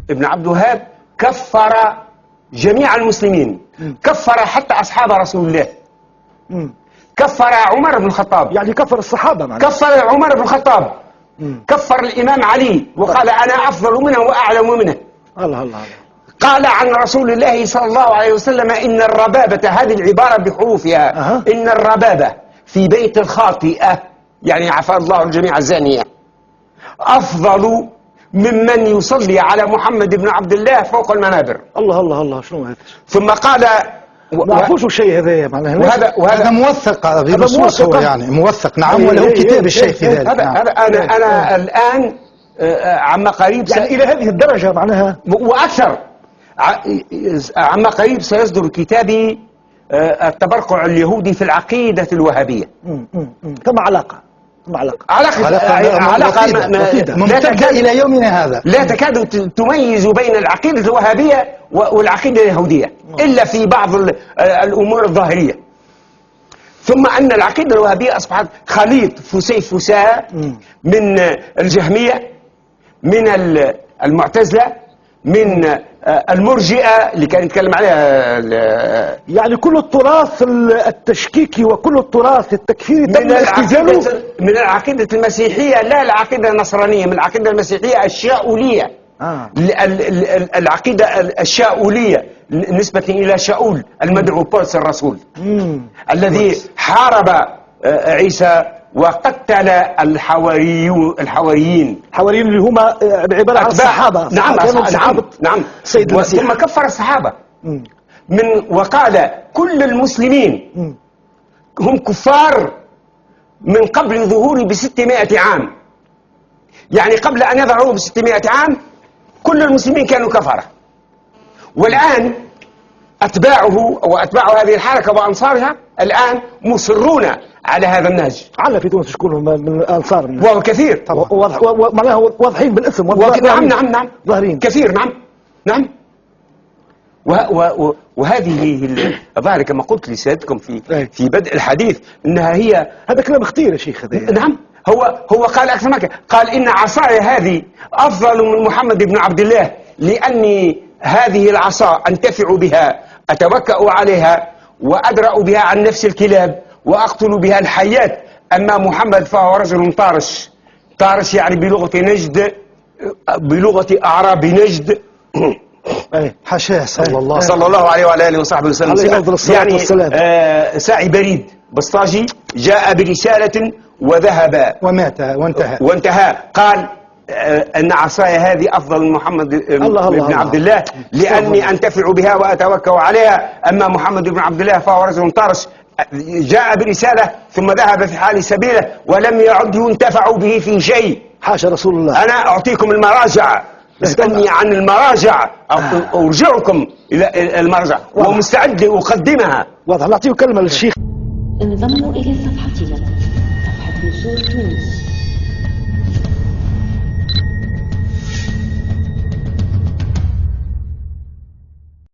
ابن عبد الوهاب كفر جميع المسلمين، كفر حتى أصحاب رسول الله، كفر عمر بن الخطاب، يعني كفر الصحابة معناها. كفر عمر بن الخطاب، كفر الإمام علي وقال أنا أفضل منه وأعلم منه. الله الله. قال عن رسول الله صلى الله عليه وسلم إن الربابة، هذه العبارة بحروفها، إن الربابة في بيت الخاطئة، يعني عفى الله الجميع الزانية، أفضل ممن يصلي على محمد بن عبد الله فوق المنابر. الله الله الله، شنو هذا؟ ثم قال ما عرفوش الشيء هذا معناها. وهذا موثق بنصوص، هو يعني موثق، نعم، وله كتاب الشيخ في ذلك. هذا أنا الآن عما قريب يعني إلى هذه الدرجة معناها وأكثر. عما قريب سيصدر كتابي التبرقع اليهودي في العقيدة الوهابية. ثم علاقة ممتدة إلى يومنا هذا. لا تكاد تميز بين العقيدة الوهابية والعقيدة اليهودية إلا في بعض الأمور الظاهرية. ثم أن العقيدة الوهابية أصبحت خليط فسيفساء من الجهمية، من المعتزلة، من المرجئة اللي كان يتكلم عليها، يعني كل التراث التشكيكي وكل التراث التكفيري تم اختزاله من العقيدة المسيحية، لا العقيدة النصرانية، من العقيدة المسيحية الشاؤولية. العقيدة الشاؤولية نسبة إلى شاؤول المدعو بولس الرسول الذي حارب عيسى وقتل الحواريين اللي هم بعبارة عن الصحابة. نعم سيد المسيح. ثم كفر الصحابة وقال كل المسلمين هم كفار من قبل ظهوري ب600 عام، يعني قبل أن يظهروا ب600 عام كل المسلمين كانوا كفرة. والآن أتباعه وأتباع هذه الحركة وأنصارها الآن مصرون على هذا النهج. على في تونس شكون من الأنصار؟ وهو كثير معناها واضحين بالاسم. نعم ظاهرين كثير. نعم. وهذه الظاهرة كما قلت لسيادتكم في بدء الحديث انها هي هذا كلام خطير يا شيخ هذا. نعم. هو قال اكثر من كده، قال ان عصاي هذه افضل من محمد بن عبد الله، لاني هذه العصا انتفع بها، اتوكأ عليها وادرأ بها عن نفس الكلاب واقتل بها الحيات. اما محمد فهو رجل طارش يعني بلغة نجد، بلغة اعراب نجد. حاشاه صلى الله عليه وعلى اله وصحبه وسلم. يعني ساعي بريد بسطاجي جاء برسالة وذهب ومات وانتهى. قال أن عصاي هذه أفضل من محمد بن عبد الله، لأني أنتفع بها وأتوكأ عليها. أما محمد بن عبد الله فهو رجل طارش جاء برسالة ثم ذهب في حال سبيله ولم يعد ينتفع به في شيء. حاشا رسول الله. أنا أعطيكم المراجع، اسألني عن المراجع أرجعكم إلى المراجع ومستعد لأقدمها. واضح. نعطيه كلمة للشيخ. انضموا إلى صفحتنا، صفحة نشور تونس.